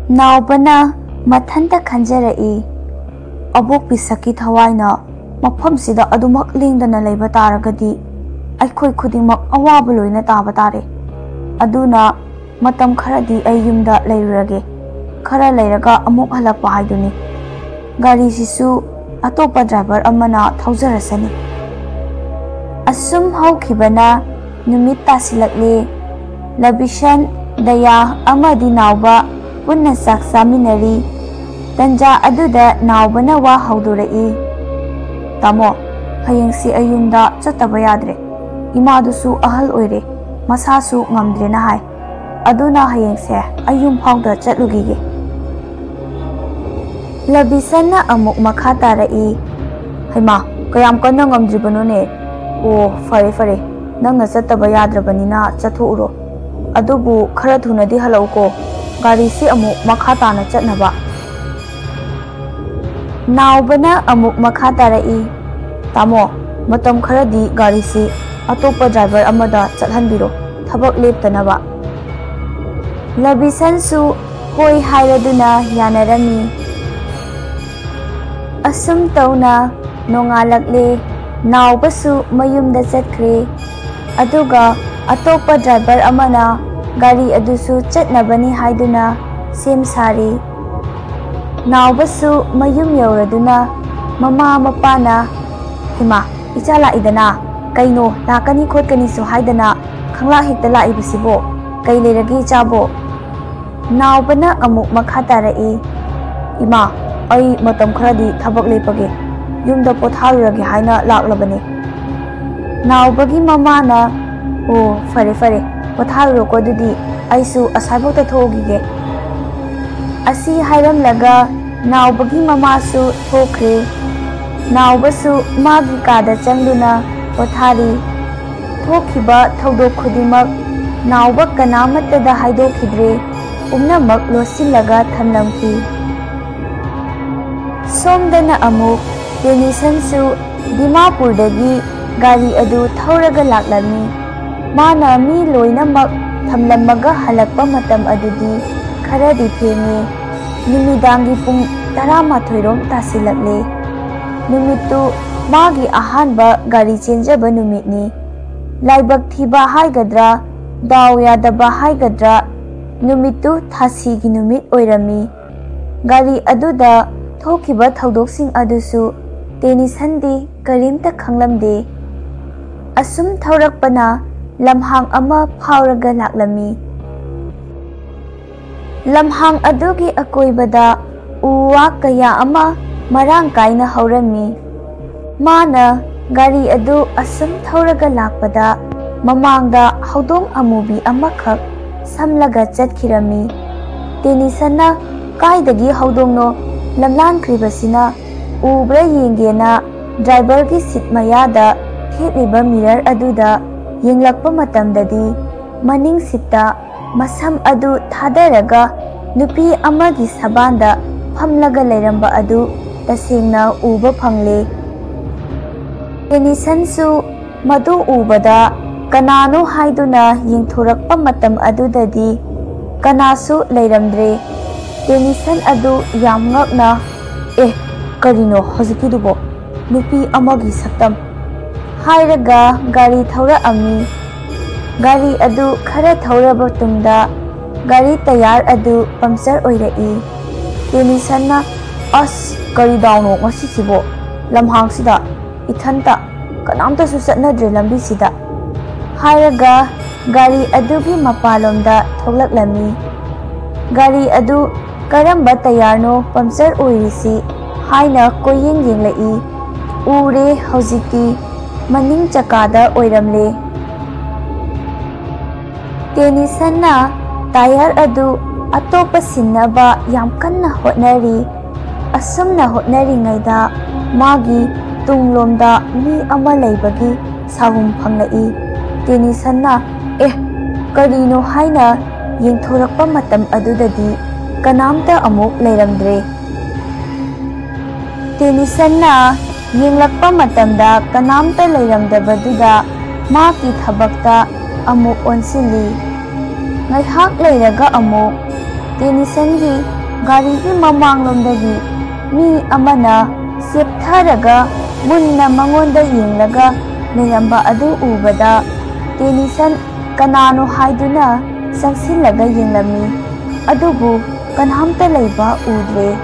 Naubana mathanta khanjarei abok bisaki thawaina mafamsida adumak lengdana leiba taragadi aikhoi khudingmak awaba loina taba tare aduna matam kharadi ai yumda leirage khara leiraga amuk halapa haiduni gari sisu atopa driver amana thaujarasani asum haukhibana numit tasilakle labishan daya amadi nauba punna sak saminari tanja aduda naubana wa haudurai tamo hayengsi ayumda chataba yadre imadusu ahal oire masasu ngamdre na hai aduna hayengse ayum phawda chatlugige labisana amuk makha tarai haima kayam kanna ngamdribano ne o fare fare nangna chataba yadrabanina chathuuro adubu khara thunadi halauko gari si amuk makha tana chatnaba naubana amuk makha tarai tamo matam kharadi gari si atopa driver amada chathanbiro thabak leptanaba labisan su hoi hairaduna yanarami asum tauna nongalakle naubasu mayumda chatkre aduga atopa driver amana gari adusu chatnabani haiduna sem sari naubasu mayum yauraduna mama mapana hima ichala idana kaino lakani khotkani su haidana khangla hekta la ibisibo kai leragi chabo naubana amuk makha tarai ima ai matam kharadi thabak lepage yumda potharurage haina laklabani naubagi mamana o fare fare potharuro ko dudi aisu asaibota thogige asi hairam laga naubagi mamasu thokre naubasu magi kada changduna pothari thokhiba thodok khudimak nauba kanamata da haidokhidre umnamak losilaga thamlamki somdana amuk tenisansu dimapur dagi gari adu thauraga laklami mana mi loinamak thamlamaga halakpa matam adudi kharadi thenge numidangi pung 12 rom tasilakle numitu magi ahanba gari chenjaba numitni laibak thiba haigadra daw yadaba haigadra numitu thasi gi numit oirami gari aduda thokiba thodok adusu tenisandi karimta khanglamde asum thaurakpana lamhang ama phauraga laklami lamhang adugi akoibada uwa kaya ama marang kaina haurami mana gari adu asum thauraga lakpada mamangda haudong amubi amakhak samlaga chatkirami tenisana kaidagi haudongno lamlan kribasina ubra yengena driver gi seat mayada kheliba mirror aduda yenglakpa matamdadi maning sita masam adu thadaraga nupi amagi sabanda phamlaga leiramba adu tasengna uba phangle tenisansu madu ubada kanano haiduna yengthorakpa matam adudadi kanasu leiramdre tenisan adu yam ngakna karino hojikidubo nupi amagi saktam hairaga gari thaura ami gari adu khara thauraba tungda gari tayar adu puncture oirai tenisanna as gari dawno ngasi sibo lamhang sida ithanta kanamta su satnadre lambi sida hairaga gari adugi mapalomda thoklaklami gari adu karamba tayarno puncture oirisi haina koyeng yenglai ure hojiki maning chakada oiramle tenisanna tayar adu atopa sinnaba yam kanna hotnari asumna hotnari ngaida magi tunglomda mi ama leibagi sahum phanglai tenisanna karino haina yengthorakpa matam adudadi kanamta amuk leiramdre tenisanna yenglakpa matamda kanamta leiramdabaduda maki thabakta amuk onsili ngaihak leiraga amuk ꯇꯦꯅꯤꯁꯟꯒꯤ ꯒꯥꯔꯤꯒꯤ ꯃꯃꯥꯡꯂꯣꯝꯗꯒꯤ ꯃꯤ ꯑꯃꯅ ꯆꯦꯞꯊꯔꯒ ꯃꯨꯟꯅ ꯃꯉꯣꯟꯗ ꯌꯦꯡꯂꯒ ꯂꯩꯔꯝꯕ ꯑꯗꯨ ꯎꯕꯗ ꯇꯦꯅꯤꯁꯟ ꯀꯅꯥꯅꯣ ꯍꯥꯏꯗꯨꯅ ꯆꯪꯁꯤꯜꯂꯒ ꯌꯦꯡꯂꯝꯃꯤ, ꯑꯗꯨꯕꯨ ꯀꯅꯥꯝꯇ ꯂꯩꯕ ꯎꯗ꯭ꯔꯦ꯫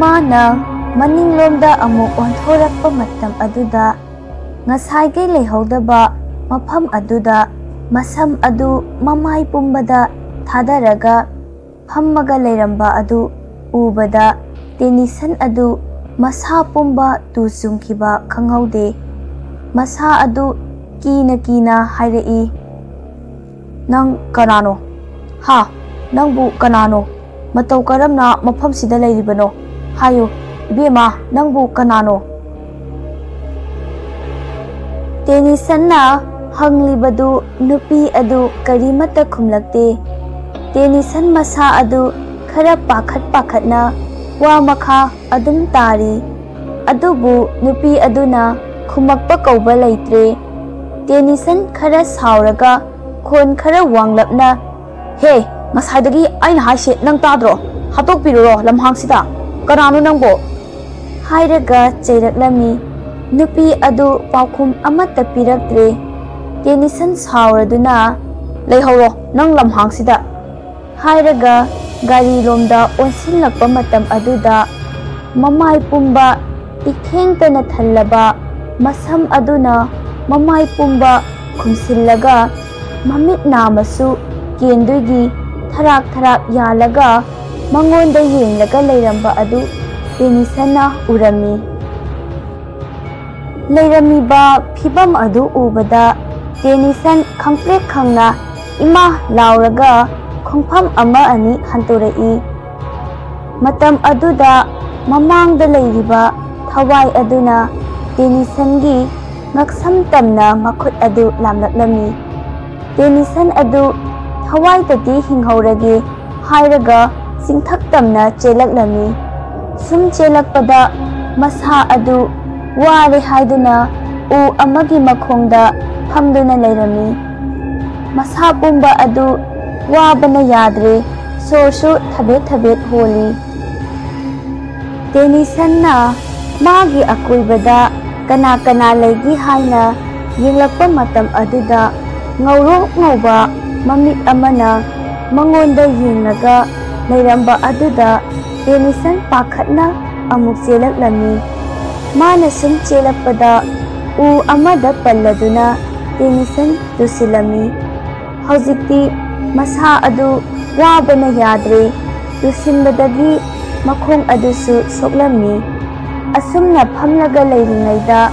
ꯃꯥꯅ ꯃꯅꯤꯡꯂꯣꯝꯗ ꯑꯃꯨꯛ ꯑꯣꯟꯊꯣꯔꯛꯄ ꯃꯇꯝ ꯑꯗꯨꯗ ꯉꯁꯥꯏꯒꯩ ꯂꯩꯍꯧꯗꯕ ꯃꯐꯝ ꯑꯗꯨꯗ ꯃꯁꯝ ꯑꯗꯨ ꯃꯃꯥꯏ ꯄꯨꯝꯕꯗ ꯊꯥꯗꯔꯒ ꯐꯝꯃꯒ ꯂꯩꯔꯝꯕ ꯑꯗꯨ ꯎꯕꯗ ꯇꯦꯅꯤꯁꯟ ꯑꯗꯨ ꯃꯁꯥ ꯄꯨꯝꯕ ꯇꯨ ꯆꯨꯡꯈꯤꯕ ꯈꯪꯍꯧꯗꯦ꯫ ꯃꯁꯥ ꯑꯗꯨ ꯀꯤꯅ ꯀꯤꯅ ꯍꯥꯏꯔꯛꯏ, "ꯅꯪ ꯀꯅꯥꯅꯣ? ꯍꯥ, ꯅꯪꯕꯨ ꯀꯅꯥꯅꯣ? ꯃꯇꯧ ꯀꯔꯝꯅ ꯃꯐꯝꯁꯤꯗ ꯂꯩꯔꯤꯕꯅꯣ? ꯍꯥꯏꯌꯨ, ꯏꯕꯦꯝꯃ, ꯅꯪꯕꯨ ꯀꯅꯥꯅꯣ?" ꯇꯦꯅꯤꯁꯟꯅ ꯍꯪꯂꯤꯕꯗꯨ ꯅꯨꯄꯤ ꯑꯗꯨ ꯀꯔꯤꯃꯠꯇ ꯈꯨꯝꯂꯛꯇꯦ꯫ ꯇꯦꯅꯤꯁꯟ ꯃꯁꯥ ꯑꯗꯨ ꯈꯔ ꯄꯥꯈꯠꯅ ꯋꯥ ꯃꯈꯥ ꯑꯗꯨꯝ ꯇꯥꯔꯤ, ꯑꯗꯨꯕꯨ ꯅꯨꯄꯤ ꯑꯗꯨꯅ ꯈꯨꯝꯃꯛꯄ ꯀꯧꯕ ꯂꯩꯇ꯭ꯔꯦ꯫ ꯇꯦꯅꯤꯁꯟ ꯈꯔ ꯁꯥꯎꯔꯒ ꯈꯣꯟ ꯈꯔ ꯋꯥꯡꯂꯞꯅ, "ꯍꯦ, ꯉꯁꯥꯏꯗꯒꯤ ꯑꯩꯅ ꯍꯥꯏꯁꯦ ꯅꯪ ꯇꯥꯗ꯭ꯔꯣ? ꯍꯥꯠꯇꯣꯛꯄꯤꯔꯨꯔꯣ ꯂꯝꯍꯥꯡꯁꯤꯗ! ꯀꯅꯥꯅꯣ ꯅꯪꯕꯣ?" ꯍꯥꯏꯔꯒ ꯆꯩꯔꯛꯂꯝꯃꯤ꯫ ꯅꯨꯄꯤ ꯑꯗꯨ ꯄꯥꯎꯈꯨꯝ ꯑꯃꯠꯇ ꯄꯤꯔꯛꯇ꯭ꯔꯦ꯫ ꯇꯦꯅꯤꯁꯟ ꯁꯥꯎꯔꯗꯨꯅ, "ꯂꯩꯍꯧꯔꯣ ꯅꯪ ꯂꯝꯍꯥꯡꯁꯤꯗ!" ꯍꯥꯏꯔꯒ ꯒꯥꯔꯤꯂꯣꯝꯗ ꯑꯣꯟꯁꯤꯜꯂꯛꯄ ꯃꯇꯝ ꯑꯗꯨꯗ ꯃꯃꯥꯏ ꯄꯨꯝꯕ ꯏꯈꯦꯡꯇꯅ ꯊꯜꯂꯕ ꯃꯁꯝ ꯑꯗꯨꯅ ꯃꯃꯥꯏ ꯄꯨꯝꯕ ꯈꯨꯝꯁꯤꯜꯂꯒ ꯃꯃꯤꯠ ꯅꯥꯝꯃꯁꯨ ꯀꯦꯟꯗꯣꯏꯒꯤ ꯊꯔꯥꯛ ꯌꯥꯜꯂꯒ ꯃꯉꯣꯟꯗ ꯌꯦꯡꯂꯒ ꯂꯩꯔꯝꯕ ꯑꯗꯨ ꯇꯦꯅꯤꯁꯟꯅ ꯎꯔꯝꯃꯤ꯫ ꯂꯩꯔꯝꯃꯤꯕ ꯐꯤꯚꯝ ꯑꯗꯨ ꯎꯕꯗ ꯇꯦꯅꯤꯁꯟ ꯈꯪꯄ꯭ꯔꯦꯛ ꯈꯪꯅ ꯏꯃꯥ ꯂꯥꯎꯔꯒ ꯈꯣꯡꯐꯝ ꯑꯃ ꯑꯅꯤ ꯍꯟꯇꯣꯔꯛꯏ꯫ ꯃꯇꯝ ꯑꯗꯨꯗ ꯃꯃꯥꯡꯗ ꯂꯩꯔꯤꯕ ꯊꯋꯥꯏ ꯑꯗꯨꯅ ꯇꯦꯅꯤꯁꯟꯒꯤ ꯉꯛꯁꯝ ꯇꯝꯅ ꯃꯈꯨꯠ ꯑꯗꯨ ꯂꯥꯝꯂꯛꯂꯝꯃꯤ꯫ ꯇꯦꯅꯤꯁꯟ ꯑꯗꯨ ꯊꯋꯥꯏꯇꯗꯤ ꯍꯤꯡꯍꯧꯔꯒꯦ ꯍꯥꯏꯔꯒ ꯆꯤꯡꯊꯛꯇꯝꯅ ꯆꯦꯜꯂꯛꯂꯝꯃꯤ꯫ ꯁꯨꯝ ꯆꯦꯜꯂꯛꯄꯗ ꯃꯁꯥ ꯑꯗꯨ ꯋꯥꯔꯦ ꯍꯥꯏꯗꯨꯅ ꯎ ꯑꯃꯒꯤ ꯃꯈꯣꯡꯗ ꯐꯝꯗꯨꯅ ꯂꯩꯔꯝꯃꯤ꯫ ꯃꯁꯥ ꯄꯨꯝꯕ ꯑꯗꯨ ꯋꯥꯕꯅ ꯌꯥꯗ꯭ꯔꯦ, ꯁꯣꯔꯁꯨ ꯊꯕꯦꯠ ꯍꯣꯜꯂꯤ꯫ ꯇꯦꯅꯤꯁꯟꯅ ꯃꯥꯒꯤ ꯑꯀꯣꯏꯕꯗ ꯀꯅꯥ ꯂꯩꯒꯦ ꯍꯥꯏꯅ ꯌꯦꯡꯂꯛꯄ ꯃꯇꯝ ꯑꯗꯨꯗ ꯉꯧꯔꯣꯛ ꯉꯧꯕ ꯃꯃꯤꯠ ꯑꯃꯅ ꯃꯉꯣꯟꯗ ꯌꯦꯡꯂꯒ ꯂꯩꯔꯝꯕ ꯑꯗꯨꯗ ꯇꯦꯅꯤꯁꯟ ꯄꯥꯈꯠꯅ ꯑꯃꯨꯛ ꯆꯦꯜꯂꯛꯂꯝꯃꯤ꯫ ꯃꯥꯅ ꯁꯨꯝ ꯆꯦꯜꯂꯛꯄꯗ ꯎ ꯑꯃꯗ ꯄꯜꯂꯗꯨꯅ ꯇꯦꯅꯤꯁꯟ ꯇꯨꯁꯤꯜꯂꯝꯃꯤ꯫ ꯍꯧꯖꯤꯛꯇꯤ ꯃꯁꯥ ꯑꯗꯨ ꯋꯥꯕꯅ ꯌꯥꯗ꯭ꯔꯦ, ꯇꯨꯁꯤꯟꯕꯗꯒꯤ ꯃꯈꯣꯡ ꯑꯗꯨꯁꯨ ꯁꯣꯛꯂꯝꯃꯤ꯫ ꯑꯁꯨꯝꯅ ꯐꯝꯂꯒ ꯂꯩꯔꯤꯉꯩꯗ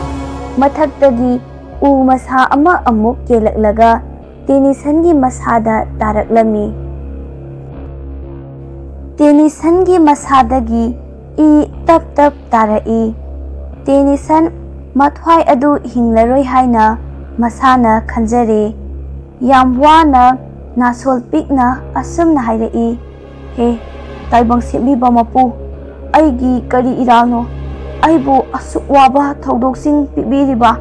ꯃꯊꯛꯇꯒꯤ ꯎ ꯃꯁꯥ ꯑꯃ ꯑꯃꯨꯛ ꯀꯦꯜꯂꯛꯂꯒ ꯇꯦꯅꯤꯁꯟꯒꯤ ꯃꯁꯥꯗ ꯇꯥꯔꯛꯂꯝꯃꯤ꯫ ꯇꯦꯅꯤꯁꯟꯒꯤ ꯃꯁꯥꯗꯒꯤ ꯏ ꯇꯞ ꯇꯥꯔꯛꯏ꯫ ꯇꯦꯅꯤꯁꯟ ꯃꯊ꯭ꯋꯥꯏ ꯑꯗꯨ ꯍꯤꯡꯂꯔꯣꯏ ꯍꯥꯏꯅ ꯃꯁꯥꯅ ꯈꯟꯖꯔꯦ꯫ ꯌꯥꯝ ꯋꯥꯅ ꯅꯥꯁꯣꯜ ꯄꯤꯛꯅ ꯑꯁꯨꯝꯅ ꯍꯥꯏꯔꯛꯏ, "ꯍꯦ, ꯇꯥꯏꯕꯪ ꯁꯦꯝꯕꯤꯕ ꯃꯄꯨ, ꯑꯩꯒꯤ ꯀꯔꯤ ꯏꯔꯥꯜꯅꯣ? ꯑꯩꯕꯨ ꯑꯁꯨꯛ ꯋꯥꯕ ꯊꯧꯗꯣꯛꯁꯤꯡ ꯄꯤꯕꯤꯔꯤꯕ,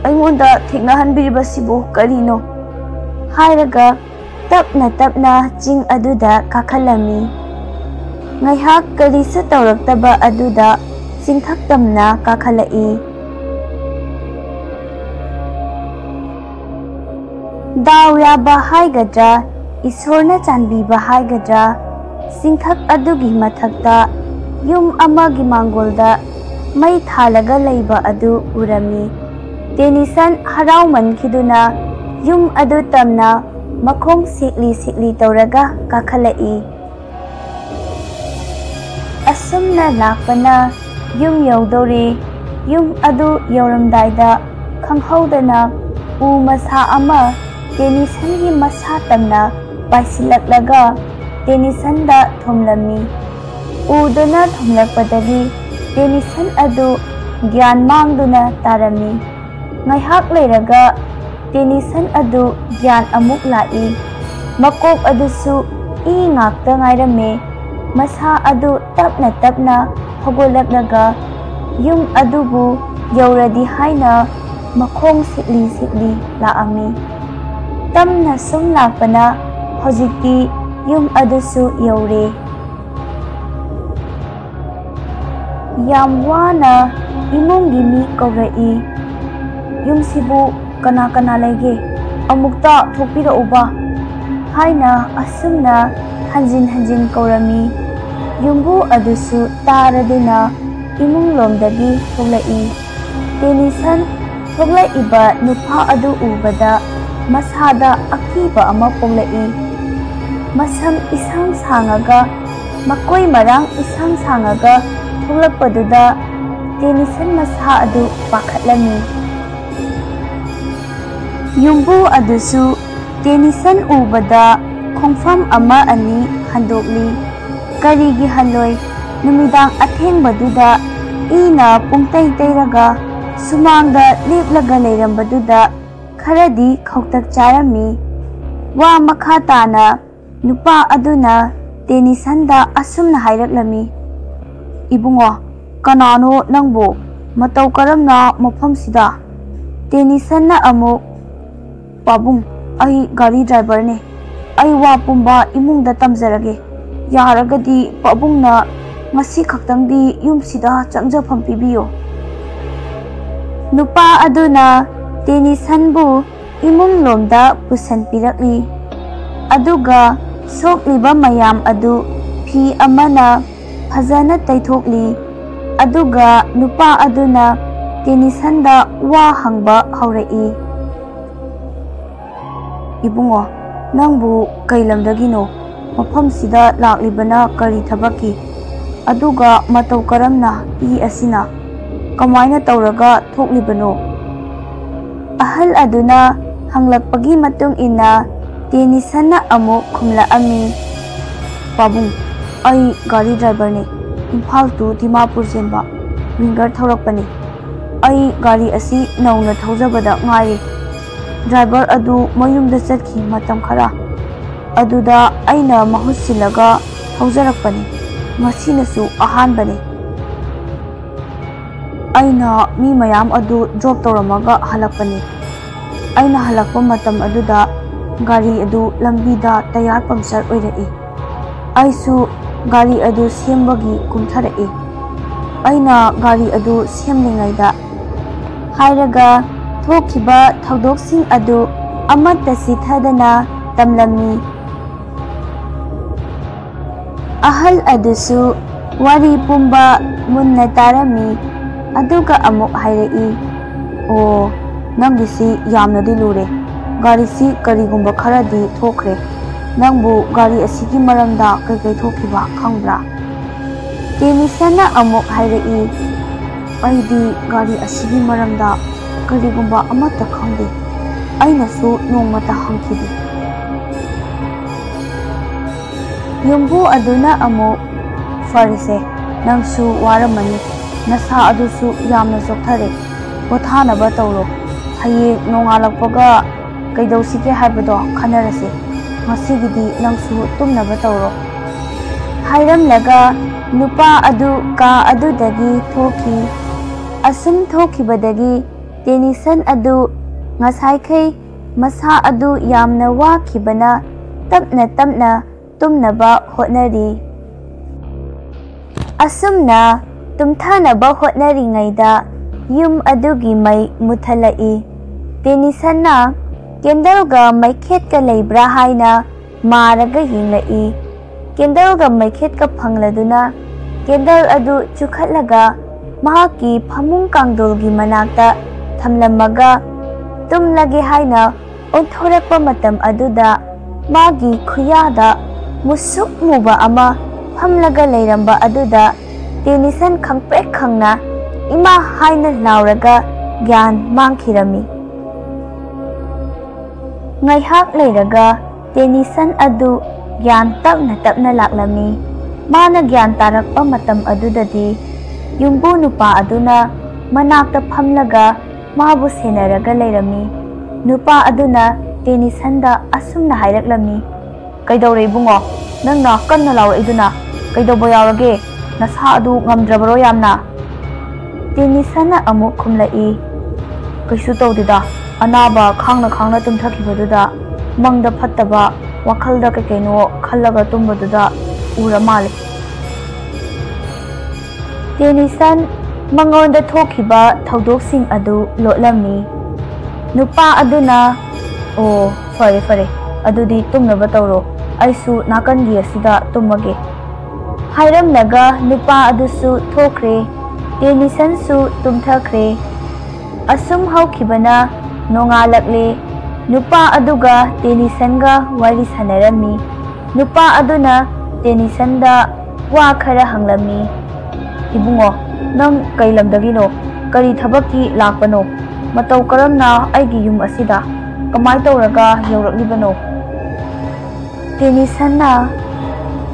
ꯑꯩꯉꯣꯟꯗ ꯊꯦꯡꯅꯍꯟꯕꯤꯔꯤꯕꯁꯤꯕꯨ ꯀꯔꯤꯅꯣ?" ꯍꯥꯏꯔꯒ ꯇꯞꯅ ꯆꯤꯡ ꯑꯗꯨꯗ ꯀꯥꯈꯠꯂꯝꯃꯤ꯫ ꯉꯥꯏꯍꯥꯛ ꯀꯔꯤꯁꯨ ꯇꯧꯔꯛꯇꯕ ꯑꯗꯨꯗ ꯆꯤꯡꯊꯛꯇꯝꯅ ꯀꯥꯈꯠꯂꯛꯏ꯫ ꯗꯥꯎ ꯌꯥꯕ ꯍꯥꯏꯒꯗ꯭ꯔꯥ, ꯏꯁꯣꯔꯅ ꯆꯥꯟꯕꯤꯕ ꯍꯥꯏꯒꯗ꯭ꯔꯥ, ꯆꯤꯡꯊꯛ ꯑꯗꯨꯒꯤ ꯃꯊꯛꯇ ꯌꯨꯝ ꯑꯃꯒꯤ ꯃꯥꯡꯒꯣꯜꯗ ꯃꯩ ꯊꯥꯜꯂꯒ ꯂꯩꯕ ꯑꯗꯨ ꯎꯔꯝꯃꯤ꯫ ꯇꯦꯅꯤꯁꯟ ꯍꯔꯥꯎꯃꯟꯈꯤꯗꯨꯅ ꯌꯨꯝ ꯑꯗꯨ ꯇꯝꯅ ꯃꯈꯣꯡ ꯁꯦꯛꯂꯤ ꯇꯧꯔꯒ ꯀꯥꯈꯠꯂꯛꯏ꯫ ꯑꯁꯨꯝꯅ ꯂꯥꯛꯄꯅ ꯌꯨꯝ ꯌꯧꯗꯧꯔꯦ꯫ ꯌꯨꯝ ꯑꯗꯨ ꯌꯧꯔꯝꯗꯥꯏꯗ ꯈꯪꯍꯧꯗꯅ ꯎ ꯃꯁꯥ ꯑꯃ ꯇꯦꯅꯤꯁꯟꯒꯤ ꯃꯁꯥ ꯇꯝꯅ ꯄꯥꯏꯁꯤꯜꯂꯛꯂꯒ ꯇꯦꯅꯤꯁꯟꯗ ꯊꯣꯝꯂꯝꯃꯤ꯫ ꯎꯗꯨꯅ ꯊꯣꯝꯂꯛꯄꯗꯒꯤ ꯇꯦꯅꯤꯁꯟ ꯑꯗꯨ ꯒ꯭ꯌꯥꯟ ꯃꯥꯡꯗꯨꯅ ꯇꯥꯔꯝꯃꯤ꯫ ꯉꯥꯏꯍꯥꯛ ꯂꯩꯔꯒ ꯇꯦꯅꯤꯁꯟ ꯑꯗꯨ ꯒ꯭ꯌꯥꯟ ꯑꯃꯨꯛ ꯂꯥꯛꯏ꯫ ꯃꯀꯣꯛ ꯑꯗꯨꯁꯨ ꯏ ꯉꯥꯛꯇ ꯉꯥꯏꯔꯝꯃꯦ꯫ ꯃꯁꯥ ꯑꯗꯨ ꯇꯞꯅ ꯍꯧꯒꯠꯂꯛꯂꯒ ꯌꯨꯝ ꯑꯗꯨꯕꯨ ꯌꯧꯔꯗꯤ ꯍꯥꯏꯅ ꯃꯈꯣꯡ ꯁꯦꯛꯂꯤ ꯂꯥꯛꯑꯝꯃꯤ꯫ ꯇꯝꯅ ꯁꯨꯝ ꯂꯥꯛꯄꯅ ꯍꯧꯖꯤꯛꯇꯤ ꯌꯨꯝ ꯑꯗꯨꯁꯨ ꯌꯧꯔꯦ꯫ ꯌꯥꯝ ꯋꯥꯅ ꯏꯃꯨꯡꯒꯤ ꯃꯤ ꯀꯧꯔꯛꯏ꯫ ꯌꯨꯝꯁꯤꯕꯨ ꯀꯅꯥ ꯀꯅꯥ ꯂꯩꯒꯦ? ꯑꯃꯨꯛꯇ ꯊꯣꯛꯄꯤꯔꯛꯎꯕ ꯍꯥꯏꯅ ꯑꯁꯨꯝꯅ ꯍꯟꯖꯤꯟ ꯍꯟꯖꯤꯟ ꯀꯧꯔꯝꯃꯤ꯫ ꯌꯨꯝꯕꯨ ꯑꯗꯨꯁꯨ ꯇꯥꯔꯗꯨꯅ ꯏꯃꯨꯡꯂꯣꯝꯗꯒꯤ ꯊꯣꯛꯂꯛꯏ꯫ ꯇꯦꯅꯤꯁꯟ ꯊꯣꯛꯂꯛꯏꯕ ꯅꯨꯄꯥ ꯑꯗꯨ ꯎꯕꯗ ꯃꯁꯥꯗ ꯑꯀꯤꯕ ꯑꯃ ꯄꯣꯛꯂꯛꯏ꯫ ꯃꯁꯝ ꯏꯁꯥꯡ ꯁꯥꯡꯉꯒ ꯃꯀꯣꯏ ꯃꯔꯥꯡ ꯏꯁꯥꯡ ꯁꯥꯡꯉꯒ ꯊꯣꯛꯂꯛꯄꯗꯨꯗ ꯇꯦꯅꯤꯁꯟ ꯃꯁꯥ ꯑꯗꯨ ꯄꯥꯈꯠꯂꯝꯃꯤ꯫ ꯌꯨꯝꯕꯨ ꯑꯗꯨꯁꯨ ꯇꯦꯅꯤꯁꯟ ꯎꯕꯗ ꯈꯣꯡꯐꯝ ꯑꯃ ꯑꯅꯤ ꯍꯟꯗꯣꯛꯂꯤ꯫ ꯀꯔꯤꯒꯤ ꯍꯜꯂꯣꯏ? ꯅꯨꯃꯤꯗꯥꯡ ꯑꯊꯦꯡꯕꯗꯨꯗ ꯏꯅ ꯄꯨꯡꯇꯩ ꯇꯩꯔꯒ ꯁꯨꯃꯥꯡꯗ ꯂꯦꯞꯂꯒ ꯂꯩꯔꯝꯕꯗꯨꯗ ꯈꯔꯗꯤ ꯈꯧꯇꯛ ꯆꯥꯔꯝꯃꯤ꯫ ꯋꯥ ꯃꯈꯥ ꯇꯥꯅ ꯅꯨꯄꯥ ꯑꯗꯨꯅ ꯇꯦꯅꯤꯁꯟꯗ ꯑꯁꯨꯝꯅ ꯍꯥꯏꯔꯛꯂꯝꯃꯤ꯫ "ꯏꯕꯨꯡꯉꯣ, ꯀꯅꯥꯅꯣ ꯅꯪꯕꯨ? ꯃꯇꯧ ꯀꯔꯝꯅ ꯃꯐꯝꯁꯤꯗ?" ꯇꯦꯅꯤꯁꯟꯅ ꯑꯃꯨꯛ, "ꯄꯥꯕꯨꯡ, ꯑꯩ ꯒꯥꯔꯤ ꯗ꯭ꯔꯥꯏꯚꯔꯅꯦ꯫ ꯑꯩ ꯋꯥ ꯄꯨꯝꯕ ꯏꯃꯨꯡꯗ ꯇꯝꯖꯔꯒꯦ꯫ ꯌꯥꯔꯒꯗꯤ ꯄꯥꯕꯨꯡꯅ ꯉꯁꯤ ꯈꯛꯇꯪꯗꯤ ꯌꯨꯝꯁꯤꯗ ꯆꯪꯖꯐꯝ ꯄꯤꯕꯤꯌꯨ." ꯅꯨꯄꯥ ꯑꯗꯨꯅ ꯇꯦꯅꯤꯁꯟꯕꯨ ꯏꯃꯨꯡꯂꯣꯝꯗ ꯄꯨꯁꯟꯄꯤꯔꯛꯂꯤ꯫ ꯑꯗꯨꯒ ꯁꯣꯛꯂꯤꯕ ꯃꯌꯥꯝ ꯑꯗꯨ ꯐꯤ ꯑꯃꯅ ꯐꯖꯅ ꯇꯩꯊꯣꯛꯂꯤ꯫ ꯑꯗꯨꯒ ꯅꯨꯄꯥ ꯑꯗꯨꯅ ꯇꯦꯅꯤꯁꯟꯗ ꯋꯥ ꯍꯪꯕ ꯍꯧꯔꯛꯏ꯫ "ꯏꯕꯨꯡꯉꯣ, ꯅꯪꯕꯨ ꯀꯩ ꯂꯝꯗꯒꯤꯅꯣ? ꯃꯐꯝꯁꯤꯗ ꯂꯥꯛꯂꯤꯕꯅ ꯀꯔꯤ ꯊꯕꯛꯀꯤ? ꯑꯗꯨꯒ ꯃꯇꯧ ꯀꯔꯝꯅ ꯏ ꯑꯁꯤꯅ ꯀꯃꯥꯏꯅ ꯇꯧꯔꯒ ꯊꯣꯛꯂꯤꯕꯅꯣ?" ꯑꯍꯜ ꯑꯗꯨꯅ ꯍꯪꯂꯛꯄꯒꯤ ꯃꯇꯨꯡ ꯏꯟꯅ ꯇꯦꯅꯤꯁꯟꯅ ꯑꯃꯨꯛ ꯈꯨꯝꯂꯛꯑꯝꯃꯤ꯫ "ꯄꯥꯕꯨꯡ, ꯑꯩ ꯒꯥꯔꯤ ꯗ꯭ꯔꯥꯏꯚꯔꯅꯦ꯫ ꯏꯝꯐꯥꯜ ꯇꯨ ꯗꯤꯃꯥꯄꯨꯔ ꯆꯦꯟꯕ ꯋꯤꯡꯒꯔ ꯊꯧꯔꯛꯄꯅꯤ꯫ ꯑꯩ ꯒꯥꯔꯤ ꯑꯁꯤ ꯅꯧꯅ ꯊꯧꯖꯕꯗ ꯉꯥꯏꯔꯤ꯫ ꯗ꯭ꯔꯥꯏꯚꯔ ꯑꯗꯨ ꯃꯌꯨꯝꯗ ꯆꯠꯈꯤ ꯃꯇꯝ ꯈꯔ, ꯑꯗꯨꯗ ꯑꯩꯅ ꯃꯍꯨꯠ ꯁꯤꯜꯂꯒ ꯊꯧꯖꯔꯛꯄꯅꯤ꯫ ꯉꯁꯤꯅꯁꯨ ꯑꯍꯥꯟꯕꯅꯤ꯫ ꯑꯩꯅ ꯃꯤ ꯃꯌꯥꯝ ꯑꯗꯨ ꯗ꯭ꯔꯣꯞ ꯇꯧꯔꯝꯃꯒ ꯍꯜꯂꯛꯄꯅꯤ꯫ ꯑꯩꯅ ꯍꯜꯂꯛꯄ ꯃꯇꯝ ꯑꯗꯨꯗ ꯒꯥꯔꯤ ꯑꯗꯨ ꯂꯝꯕꯤꯗ ꯇꯌꯥꯔ ꯄꯝꯆꯔ ꯑꯣꯏꯔꯛꯏ꯫ ꯑꯩꯁꯨ ꯒꯥꯔꯤ ꯑꯗꯨ ꯁꯦꯝꯕꯒꯤ ꯀꯨꯝꯊꯔꯛꯏ꯫ ꯑꯩꯅ ꯒꯥꯔꯤ ꯑꯗꯨ ꯁꯦꯝꯂꯤꯉꯩꯗ" ꯍꯥꯏꯔꯒ ꯊꯣꯛꯈꯤꯕ ꯊꯧꯗꯣꯛꯁꯤꯡ ꯑꯗꯨ ꯑꯃꯠꯇ ꯆꯤꯊꯗꯅ ꯇꯝꯂꯝꯃꯤ꯫ ꯑꯍꯜ ꯑꯗꯨꯁꯨ ꯋꯥꯔꯤ ꯄꯨꯝꯕ ꯃꯨꯟꯅ ꯇꯥꯔꯝꯃꯤ꯫ ꯑꯗꯨꯒ ꯑꯃꯨꯛ ꯍꯥꯏꯔꯛꯏ꯫ "ꯑꯣ, ꯅꯪꯒꯤꯁꯤ ꯌꯥꯝꯅꯗꯤ ꯂꯨꯔꯦ꯫ ꯒꯥꯔꯤꯁꯤ ꯀꯔꯤꯒꯨꯝꯕ ꯈꯔꯗꯤ ꯊꯣꯛꯈ꯭ꯔꯦ꯫ ꯅꯪꯕꯨ ꯒꯥꯔꯤ ꯑꯁꯤꯒꯤ ꯃꯔꯝꯗ ꯀꯩꯀꯩ ꯊꯣꯛꯈꯤꯕ ꯈꯪꯕ꯭ꯔꯥ?" ꯇꯦꯅꯤꯁꯟꯅ ꯑꯃꯨꯛ ꯍꯥꯏꯔꯛꯏ꯫ "ꯑꯩꯗꯤ ꯒꯥꯔꯤ ꯑꯁꯤꯒꯤ ꯃꯔꯝꯗ ꯀꯔꯤꯒꯨꯝꯕ ꯑꯃꯠꯇ ꯈꯪꯗꯦ꯫ ꯑꯩꯅꯁꯨ ꯅꯣꯡꯃꯇ ꯍꯪꯈꯤꯗꯦ." ꯌꯨꯝꯕꯨ ꯑꯗꯨꯅ ꯑꯃꯨꯛ, "ꯐꯔꯦꯁꯦ, ꯅꯪꯁꯨ ꯋꯥꯔꯝꯃꯅꯤ꯫ ꯅꯁꯥ ꯑꯗꯨꯁꯨ ꯌꯥꯝꯅ ꯆꯣꯛꯊꯔꯦ꯫ ꯄꯣꯊꯥꯅꯕ ꯇꯧꯔꯣ꯫ ꯍꯌꯦꯡ ꯅꯣꯡꯉꯥꯜꯂꯛꯄꯒ ꯀꯩꯗꯧꯁꯤꯒꯦ ꯍꯥꯏꯕꯗꯣ ꯈꯟꯅꯔꯁꯤ꯫ ꯉꯁꯤꯒꯤꯗꯤ ꯅꯪꯁꯨ ꯇꯨꯝꯅꯕ ꯇꯧꯔꯣ." ꯍꯥꯏꯔꯝꯂꯒ ꯅꯨꯄꯥ ꯑꯗꯨ ꯀꯥ ꯑꯗꯨꯗꯒꯤ ꯊꯣꯛꯈꯤ꯫ ꯑꯁꯨꯝ ꯊꯣꯛꯈꯤꯕꯗꯒꯤ ꯇꯦꯅꯤꯁꯟ ꯑꯗꯨ ꯉꯁꯥꯏꯈꯩ ꯃꯁꯥ ꯑꯗꯨ ꯌꯥꯝꯅ ꯋꯥꯈꯤꯕꯅ ꯇꯞꯅ ꯇꯞꯅ ꯇꯨꯝꯅꯕ ꯍꯣꯠꯅꯔꯤ꯫ ꯑꯁꯨꯝꯅ ꯇꯨꯝꯊꯅꯕ ꯍꯣꯠꯅꯔꯤꯉꯩꯗ ꯌꯨꯝ ꯑꯗꯨꯒꯤ ꯃꯩ ꯃꯨꯠꯊꯠꯂꯛꯏ꯫ ꯇꯦꯅꯤꯁꯟꯅ ꯀꯦꯟꯗꯜꯒ ꯃꯩꯈꯦꯠꯀ ꯂꯩꯕ꯭ꯔꯥ ꯍꯥꯏꯅ ꯃꯥꯔꯒ ꯌꯦꯡꯂꯛꯏ꯫ ꯀꯦꯟꯗꯜꯒ ꯃꯩꯈꯦꯠꯀ ꯐꯪꯂꯗꯨꯅ ꯀꯦꯟꯗꯜ ꯑꯗꯨ ꯆꯨꯈꯠꯂꯒ ꯃꯍꯥꯛꯀꯤ ꯐꯃꯨꯡ ꯀꯥꯡꯗꯣꯜꯒꯤ ꯃꯅꯥꯛꯇ ꯊꯝꯂꯝꯃꯒ ꯇꯨꯝꯂꯒꯦ ꯍꯥꯏꯅ ꯑꯣꯟꯊꯣꯔꯛꯄ ꯃꯇꯝ ꯑꯗꯨꯗ ꯃꯥꯒꯤ ꯈꯨꯌꯥꯗ ꯃꯨꯁꯨꯛ ꯃꯨꯕ ꯑꯃ ꯐꯝꯂꯒ ꯂꯩꯔꯝꯕ ꯑꯗꯨꯗ ꯇꯦꯅꯤꯁꯟ ꯈꯪꯄ꯭ꯔꯦꯛ ꯈꯪꯅ "ꯏꯃꯥ" ꯍꯥꯏꯅ ꯂꯥꯎꯔꯒ ꯒ꯭ꯌꯥꯟ ꯃꯥꯡꯈꯤꯔꯝꯃꯤ꯫ ꯉꯥꯏꯍꯥꯛ ꯂꯩꯔꯒ ꯇꯦꯅꯤꯁꯟ ꯑꯗꯨ ꯒ꯭ꯌꯥꯟ ꯇꯞꯅ ꯇꯞꯅ ꯂꯥꯛꯂꯝꯃꯤ꯫ ꯃꯥꯅ ꯒ꯭ꯌꯥꯟ ꯇꯥꯔꯛꯄ ꯃꯇꯝ ꯑꯗꯨꯗꯗꯤ ꯌꯨꯝꯕꯨ ꯅꯨꯄꯥ ꯑꯗꯨꯅ ꯃꯅꯥꯛꯇ ꯐꯝꯂꯒ ꯃꯥꯕꯨ ꯁꯦꯟꯅꯔꯒ ꯂꯩꯔꯝꯃꯤ꯫ ꯅꯨꯄꯥ ꯑꯗꯨꯅ ꯇꯦꯅꯤꯁꯟꯗ ꯑꯁꯨꯝꯅ ꯍꯥꯏꯔꯛꯂꯝꯃꯤ꯫ "ꯀꯩꯗꯧꯔꯦ ꯏꯕꯨꯡꯉꯣ? ꯅꯪꯅ ꯀꯟꯅ ꯂꯥꯎꯔꯛꯏꯗꯨꯅ? ꯀꯩꯗꯧꯕ ꯌꯥꯎꯔꯒꯦ? ꯅꯁꯥ ꯑꯗꯨ ꯉꯝꯗ꯭ꯔꯕꯔꯣ ꯌꯥꯝꯅ?" ꯇꯦꯅꯤꯁꯟꯅ ꯑꯃꯨꯛ ꯈꯨꯝꯂꯛꯏ꯫ "ꯀꯩꯁꯨ ꯇꯧꯗꯦꯗ꯫ ꯑꯅꯥꯕ ꯈꯥꯡꯅ ꯈꯥꯡꯅ ꯇꯨꯝꯊꯈꯤꯕꯗꯨꯗ ꯃꯪꯗ ꯐꯠꯇꯕ wakalda kayno khallaga tumbaduda ura male. Tennyson mangonda thokiba thaudoksing adu lotlami. Nupa aduna o fare adudi tumnaba tawro aisu nakangi asida tumage. Hairamnaga nupa adusu thokre. Tennyson su tumthakre. Asum haukibana nongalakle. Nupa aduga Tennyson ga wari sanarami. Nupa aduna Tennyson da wa khara hanglami. Ibungo nang kay lamdagino kari thabaki lakpano matau karamna aigi yum asida kamay tawraga yawraklibano. Tennyson na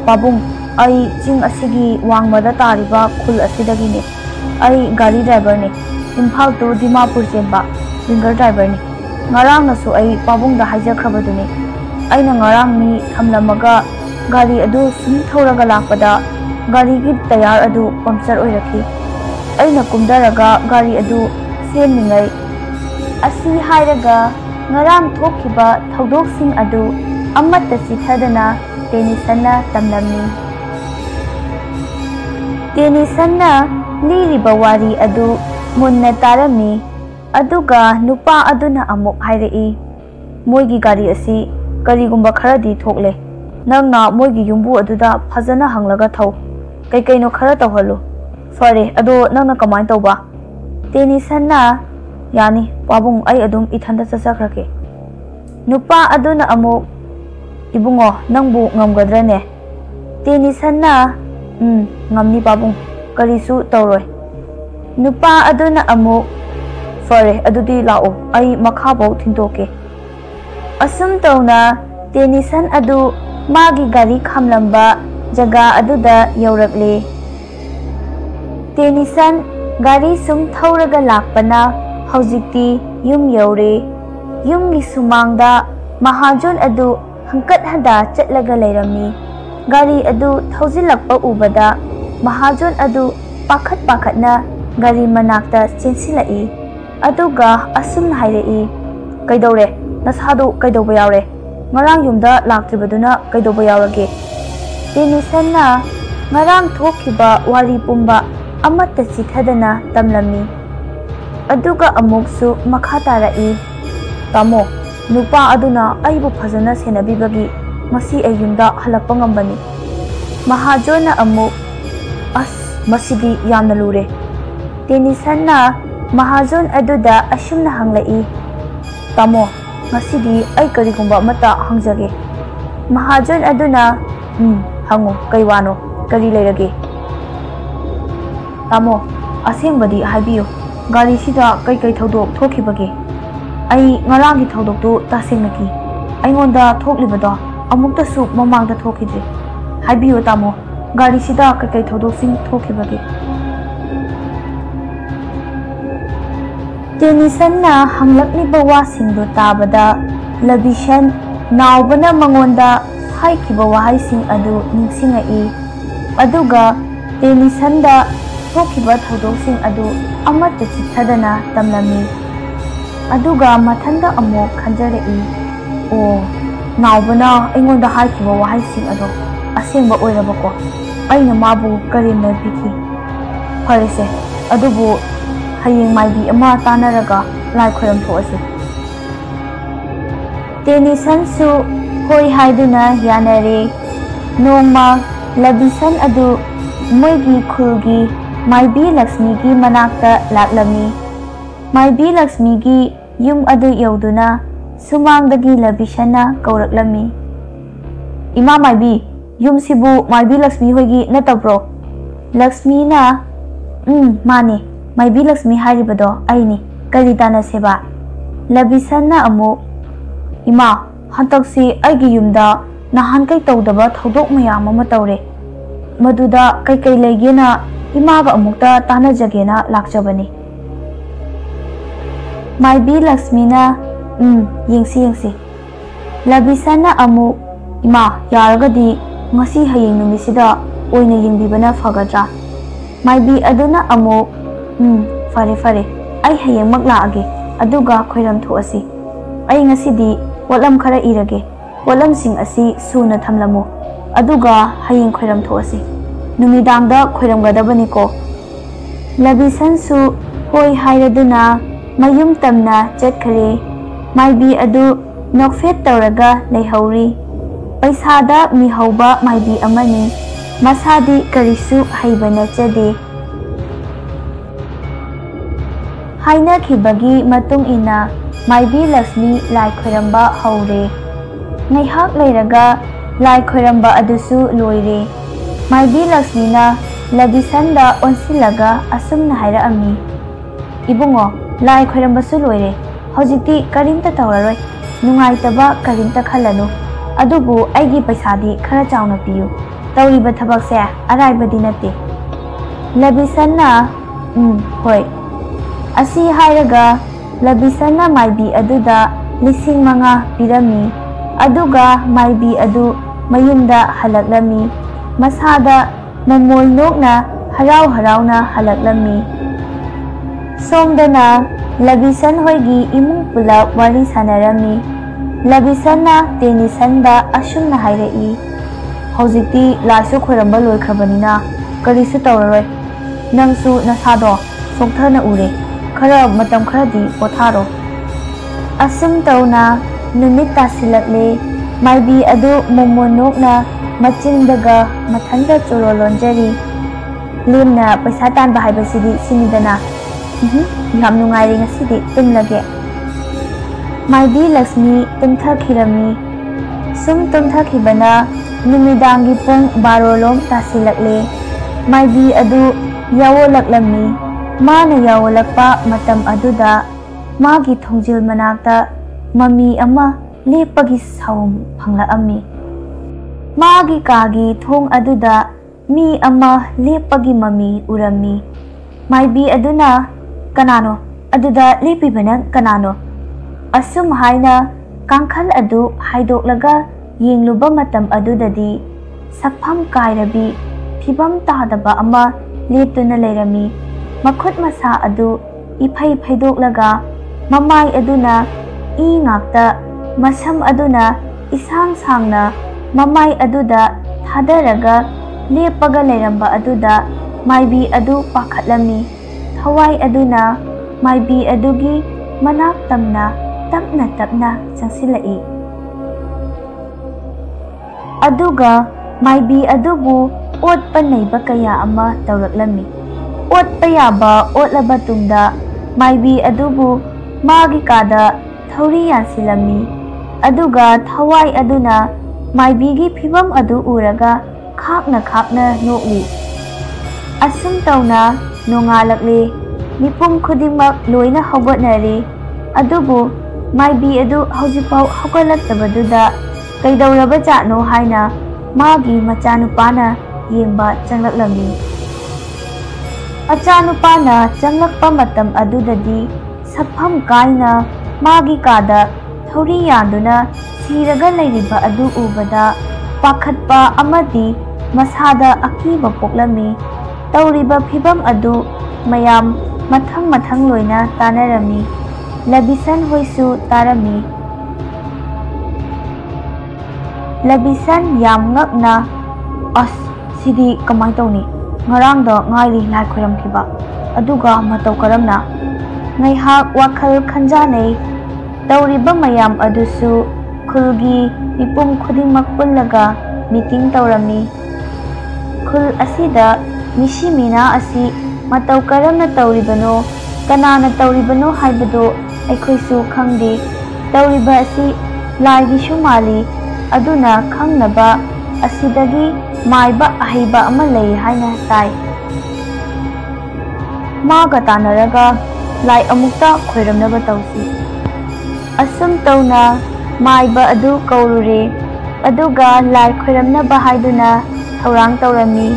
pabung ay jing asigi wangmada tariba khul asidagine ay gari driver ne Imphal to Dimapur chenba winger driver ne ngarang nasu ay pabung da haijakhrabadune aina ngarang mi thamlamaga gari adu sum thauraga lakpada gari gi tayar adu puncture oirakhi aina kumdaraga gari adu semningai asi hairaga ngarang thokiba thaudoksing adu amatta sithadana Tennyson na tamnami. Tennyson na liriba wari adu munna tarami aduga nupa aduna amuk hairai moigi gari asi karigumba kharadi thokle nangna moigi yumbu aduda phajana hanglaga thau kaino khara tawhalu fare ado nangna kamai tawba. Tennyson na yani pabung ai adum ithanda chachakhrake. Nupa aduna amuk ibungo nangbu ngamgadrane. Tennyson na ngamni pabung karisu tawroi. Nupa aduna amuk fare adudi lao ai makhabo thindoke. Asum tawna Tennyson adu magi gari khamlamba jaga aduda yaurakle. Tennyson gari sum thauraga lakpana haujikti yum yaure. Yumgi sumangda Mahajon adu hangkat hada chatlaga lairami. Gari adu thaujilakpa ubada Mahajon adu pakhat na gari manakta chensilai aduga asum hairai kaidore nasadu kaidoba yaure ngarang yumda laktribaduna kaidoba yaurage. Tennyson na ngarang thokiba wari pumba amatta sithadana tamlami aduga amuksu makha tarai. Tamo nupa aduna aibu phajana senabibagi masi ayumda halakpa ngambani. Mahajon na amuk masidi yamna lure. Tennyson na Mahajon aduda asumna hanglai. Tamo masidi ay karigumba mata hangjage. Mahajon aduna hango kaiwano kari lairage. Tamo asengbadi haibiyo gari sida kai thaudok thokibage ai ngarangi thaudok tu tasengnaki aingonda thoklibado amukta su mamangda thokidre haibiyo tamo gari sida kai thaudok sing thokibage. Tennyson na hanglakliba wasingdo tabada labishan naubana mangonda haikiba wahaising adu ningsingai aduga Tennyson da thokiba thaudosing adu amatta chithadana tamlami aduga mathanda amuk khanjarai o naubana aingonda haikiba wahaising adu asengba oirabako aina mabu karimna biki farese adubu hayeng maibi ama tanaraga lai khoram thoase. Tennyson su hoi haiduna yanare nongma labison adu moigi khulgi maibi Lakshmi gi manakta laklami. Maibi Lakshmi gi yum adu yauduna sumangdagi labishana kauraklami. Ima maibi yum sibu maibi Lakshmi hoigi natabro. Lakshmi na mane Maibi Lakshmi haribado aini kari tana seba. Labison na amu ima hantaksi aigi yumda nahan kai tawdaba thaudok mayam ama tawre maduda kai legena imaga amukta tanajagena lakjabani. Maibi Lakshmi na yengsi Labison na amu ima yaragadi ngasi hayeng numisida oina yengbibana fagadra. Maibi aduna amu fare ai hayeng maglaage aduga khoiram thoasi ai ngasidi walam khara irage ꯄꯣꯠꯂꯝꯁꯤꯡ ꯑꯁꯤ ꯁꯨꯅ ꯊꯝꯂꯝꯃꯨ ꯑꯗꯨꯒ ꯍꯌꯦꯡ ꯈꯣꯏꯔꯝ ꯊꯣꯛꯑꯁꯤ ꯅꯨꯃꯤꯗꯥꯡꯗ ꯈꯣꯏꯔꯝꯒꯗꯕꯅꯤꯀꯣ ꯂꯕꯤꯁꯟꯁꯨ ꯍꯣꯏ ꯍꯥꯏꯔꯗꯨꯅ ꯃꯌꯨꯝ ꯇꯝꯅ ꯆꯠꯈꯔꯦ ꯃꯥꯏꯕꯤ ꯑꯗꯨ ꯅꯣꯛꯐꯦꯠ ꯇꯧꯔꯒ ꯂꯩꯍꯧꯔꯤ ꯄꯩꯁꯥꯗ ꯃꯤꯍꯧꯕ ꯃꯥꯏꯕꯤ ꯑꯃꯅꯤ ꯃꯁꯥꯗꯤ ꯀꯔꯤꯁꯨ ꯍꯩꯕ ꯅꯠꯆꯗꯦ ꯍꯥꯏꯅꯈꯤꯕꯒꯤ ꯃꯇꯨꯡ ꯏꯟꯅ ꯃꯥꯏꯕꯤ ꯂꯛꯁꯃꯤ ꯂꯥꯏ ꯈꯣꯏꯔꯝꯕ ꯍꯧꯔꯦ ꯉꯥꯏꯍꯥꯛ ꯂꯩꯔꯒ ꯂꯥꯏ ꯈꯣꯏꯔꯝꯕ ꯑꯗꯨꯁꯨ ꯂꯣꯏꯔꯦ ꯃꯥꯏꯕꯤ ꯂꯛꯁꯃꯤꯅ ꯂꯕꯤꯁꯟꯗ ꯑꯣꯟꯁꯤꯜꯂꯒ ꯑꯁꯨꯝꯅ ꯍꯥꯏꯔꯛꯑꯝꯃꯤ ꯏꯕꯨꯡꯉꯣ ꯂꯥꯏ ꯈꯣꯏꯔꯝꯕꯁꯨ ꯂꯣꯏꯔꯦ ꯍꯧꯖꯤꯛꯇꯤ ꯀꯔꯤꯝꯇ ꯇꯧꯔꯔꯣꯏ ꯅꯨꯡꯉꯥꯏꯇꯕ ꯀꯔꯤꯝꯇ ꯈꯜꯂꯅꯨ ꯑꯗꯨꯕꯨ ꯑꯩꯒꯤ ꯄꯩꯁꯥꯗꯤ ꯈꯔ ꯆꯥꯎꯅ ꯄꯤꯌꯨ ꯇꯧꯔꯤꯕ ꯊꯕꯛꯁꯦ ꯑꯔꯥꯏꯕꯗꯤ ꯅꯠꯇꯦ ꯂꯕꯤꯁꯟꯅ ꯍꯣꯏ ꯑꯁꯤ ꯍꯥꯏꯔꯒ ꯂꯕꯤꯁꯟꯅ ꯃꯥꯏꯕꯤ ꯑꯗꯨꯗ 5,000 ꯄꯤꯔꯝꯃꯤ ꯑꯗꯨꯒ ꯃꯥꯏꯕꯤ ꯑꯗꯨ ꯃꯌꯨꯝꯗ ꯍꯜꯂꯛꯂꯝꯃꯤ ꯃꯁꯥꯗ ꯃꯃꯣꯜ ꯅꯣꯛꯅ ꯍꯔꯥꯎ ꯍꯔꯥꯎꯅ ꯍꯜꯂꯛꯂꯝꯃꯤ ꯁꯣꯝꯗꯅ ꯂꯕꯤꯁꯟ ꯍꯣꯏꯒꯤ ꯏꯃꯨꯡ ꯄꯨꯂꯞ ꯋꯥꯔꯤ ꯁꯥꯟꯅꯔꯝꯃꯤ ꯂꯕꯤꯁꯟꯅ ꯇꯦꯅꯤꯁꯟꯗ ꯑꯁꯨꯝꯅ ꯍꯥꯏꯔꯛꯏ ꯍꯧꯖꯤꯛꯇꯤ ꯂꯥꯏꯁꯨ ꯈꯣꯏꯔꯝꯕ ꯂꯣꯏꯈ꯭ꯔꯕꯅꯤ나 ꯀꯔꯤꯁꯨ ꯇꯧꯔꯔꯣꯏ ꯅꯪꯁꯨ ꯅꯁꯥꯗꯣ ꯁꯣꯛꯊꯅ ꯎꯔꯦ खरा मतम खरदी पोथारो असुम तौना नुमित तासिलकले माइबी अदु मोमोनोकना मचिंदगा मथंदा चोरो लोंजरी लेमना पैसा तानबा हाइबसिदि सिनिदना याम नुंगाइरे ngasiदि तुमलगे माइबी लक्ष्मी तुमथखिरमी सुम तुमथखिबना नुमिदांगी पुंग 12 लोम तासिलकले माइबी अदु यावोलकलमी माना यावलकपा मतम अदुदा मागी थोंजिल मनाक्ता ममी अमा लेपगी साउम फंगलाअमी मागी कागी थोंग अदुदा मी अमा लेपगी ममी उरमी माइबी अदुना कनानो अदुदा लेपिबना कनानो असुम हाइना कांखल अदु हाइदोकलगा येंगलुबा मतम अदुददी सफम कायरबी फिबम तादबा अमा लेपतुना लेरमी मखुत मसा अदु इफै फैदोकलगा ममाई अदुना ई ngakta masam aduna isang sangna mamai aduda thadaraga lepaga leiramba aduda maibi adu pakhatlami thawai aduna maibi adugi manak tamna tapna tapna changsilai aduga maibi adubu otpa neiba kaya ama tawraklami otpa yaba otlaba tungda maibi adubu magi kada thori yansilami aduga thawai aduna maibigi phibam adu uraga khakna nokli asum tauna nongalakle mipum khudingmak loina hawgatnare adubu maibi adu hojipau hawgalaktabaduda kaidawraba jatno haina magi machanupana yengba changlaklamni machanupana changlakpa matam adudadi सफम कायना मागी कादा थोरी यादुना सिरगा लेरिबा अदु उबदा पाखतपा अमदी मसादा अकीबा पोक्लमी तौरिबा फिबम अदु मयाम मथंग मथंग लोइना तानरमी लबिसन होइसु तारमी लबिसन याम ngakna अस सिदी कमाय तौनी ngarangda ngairi lai khoramkiba aduga matau karamna ngaihak wakhal khanjanei tauriba mayam adusu khulgi mipum khudingmak pullaga meeting taurami khul asida mishimina asi matau karamna tauribano kanana tauribano haibado aikhoisu khangde tauriba asi laigi shumali aduna khangnaba asidagi maiba ahaiba ama lei haina tai maga tanaraga lai amukta khoiramnaba tausi asum tauna maiba adu kaurure aduga lai khoiramnaba haiduna thorang taurami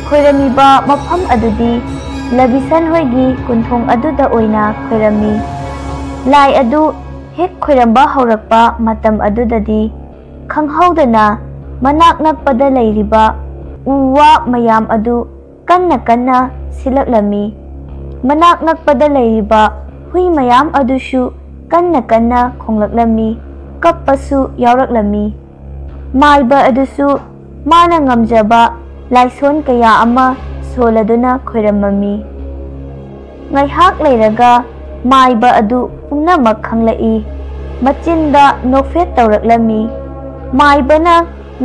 khoiramiba mafam adudi labisan hoigi kunthong aduda oina khoirami lai adu hek khoiramba haurakpa matam adudadi khanghaudana manak nakpada leiriba uwa mayam adu kanna silaklami manak nakpada leiriba hui mayam adushu kanna khonglaklammi कप्पसु यावरक्लमी माइबा अदुसु माना ngamjaba लाइसोन कया अमा सोलदुना खोइरममी ngaihak leiraga maiba adu pumnamak khanglai machinda nofet tawraklami maibana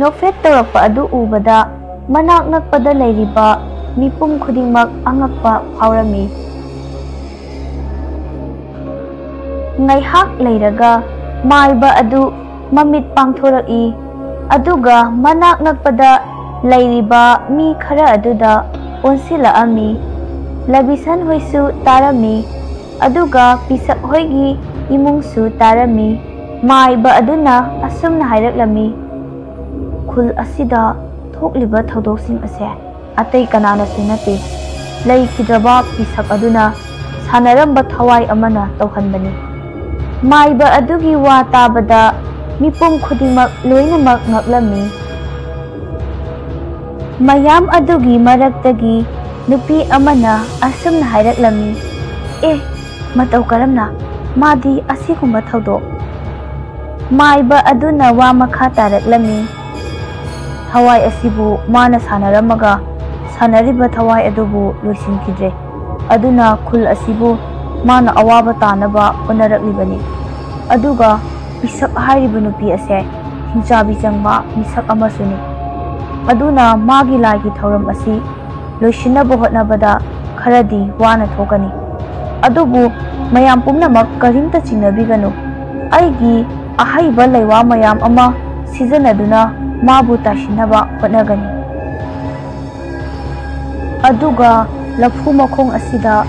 nofet tawrakpa adu ubada manak nakpada leiriba mipum khudingmak angakpa phawrami ngaihak leiraga maiba adu mamit pangthorai aduga manak nakpada leiriba mi khara aduda onsila ami labisan hoisu tarami aduga pisak hoigi imungsu tarami maiba aduna asumna hairaklami khul asida thokliba thodosing ase atei kanana sinate leikidraba pisak aduna sanaramba thawai amana tawhanbani maiba adugi wa tabada mipum khudingmak loinamak ngaklami mayam adugi maraktagi nupi amana asumna hairaklami matau karamna madi asigumba thodok maiba aduna wa makha taraklami thawai asibu mana sanaramaga sanariba thawai adubu loisinkhidre aduna khul asibu mana awaba tanaba onaraklibani aduga bisak hairiba nupi ase hingchabi changba misak amasuni aduna magi lagi thauram asi loisinaba hotnabada kharadi wana thokani adubu mayam pumnamak karimta chingnabiganu aigi ahaiba leiwa mayam ama sijanaduna mabu tashinaba hotnagani aduga lafu makhong asida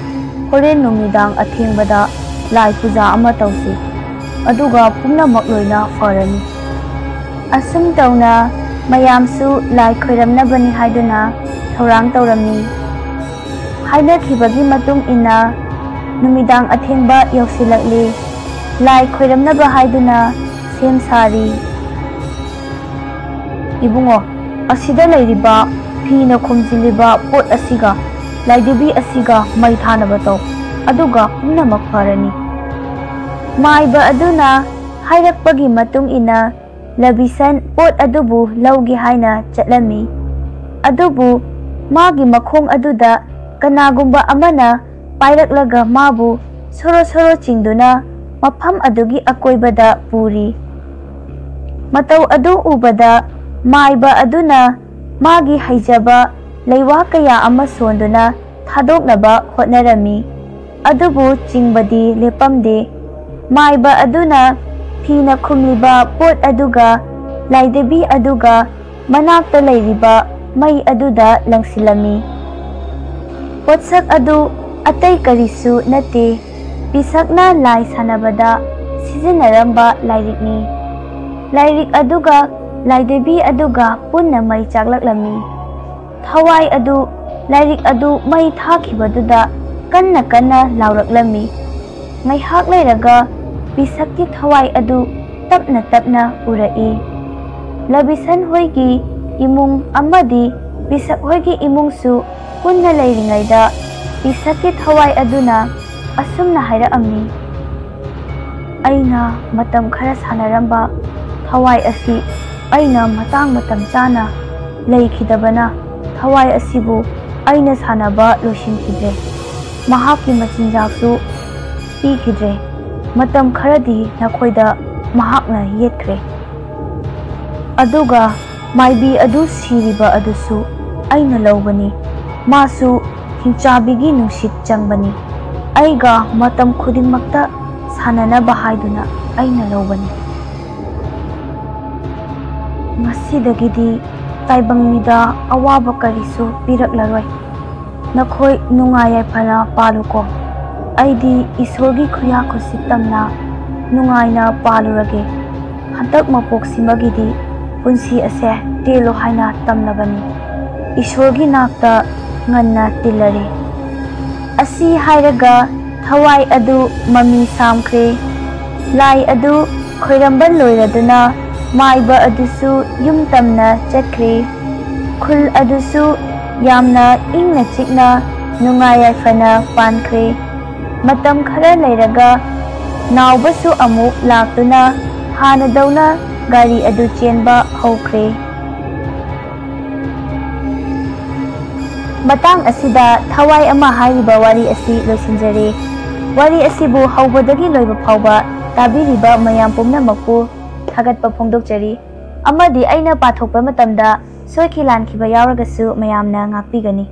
horen numidang athengbada lai puja ama tausi aduga pumnamak loina farani asum tauna mayamsu lai khoiramnabani haiduna thorang tawrami hainakhibagi matung ina numidang athengba yausilakli lai khoiramnaba haiduna sem sari ibungo asida leiriba phina khumjiliba pot asiga laidebi asiga mai thanaba taw aduga pumnamak farani maiba aduna hairakpagi matung ina labisan pot adubu laugi haina chatlami adubu magi makhong aduda kanagumba amana pairaklaga mabu soro soro chingduna mafam adugi akoibada puri matau adu ubada maiba aduna magi haijaba leiwa kaya ama sonduna thadoknaba hotnarami adubu chingbadi lepamde maiba aduna phina khumliba pot aduga laidebi aduga manakta leiriba mai aduda langsilami potsak adu atay karisu nate pisakna lai sanabada sijanaramba lairikni lairik aduga laidebi aduga punna mai chaklaklami thawai adu lairik adu mai thakibaduda kanna kanna lauraklami ngaihak leiraga pisakki thawai adu tapna tapna urai labisan hoigi imung amadi pisak hoigi imungsu punna leiringaida pisakki thawai aduna asumna hairaamni aina matam khara sanaramba thawai asi aina matang matam chana leikhidabana thawai asibu aina sanaba loisinkhidre mahakki machinjaksu pikhidre matam kharadi nakhoida mahakna yetkre aduga maibi adu siriba adusu aina lawbani masu hingchabigi nusit changbani aiga matam khudingmakta sananaba haiduna aina lawbani ngasidagidi taibangmida awaba karisu piraklaroi nakhoi nungayai phana paluko aidi isorgi khuya khusitamna nungaina palurage hantak mapoksimagidi punsi ase telo haina tamnabani isorgi nakta nganna tilare asi hairaga thawai adu mami samkhre lai adu khoiramban loiraduna maiba adusu yum tamna chakre khul adusu yamna ingna chikna nungayai phana pankre matam khara leiraga naubasu amuk laktuna ꯍꯥꯟꯅꯗꯧꯅ ꯒꯥꯔꯤ ꯑꯗꯨ ꯆꯦꯟꯕ ꯍꯧꯈ꯭ꯔꯦ꯫ ꯃꯇꯥꯡ ꯑꯁꯤꯗ ꯊꯋꯥꯏ ꯑꯃ ꯍꯥꯏꯔꯤꯕ ꯋꯥꯔꯤ ꯑꯁꯤ ꯂꯣꯏꯁꯤꯟꯖꯔꯦ꯫ ꯋꯥꯔꯤ ꯑꯁꯤꯕꯨ ꯍꯧꯕꯗꯒꯤ ꯂꯣꯏꯕ ꯐꯥꯎꯕ ꯇꯥꯕꯤꯔꯤꯕ ꯃꯌꯥꯝ ꯄꯨꯝꯅꯃꯛꯄꯨ ꯊꯥꯒꯠꯄ ꯐꯣꯡꯗꯣꯛꯆꯔꯤ ꯑꯃꯗꯤ ꯑꯩꯅ ꯄꯥꯊꯣꯛꯄ ꯃꯇꯝꯗ ꯁꯣꯏꯈꯤ ꯂꯥꯟꯈꯤꯕ ꯌꯥꯎꯔꯒꯁꯨ ꯃꯌꯥꯝꯅ ꯉꯥꯛꯄꯤꯒꯅꯤ꯫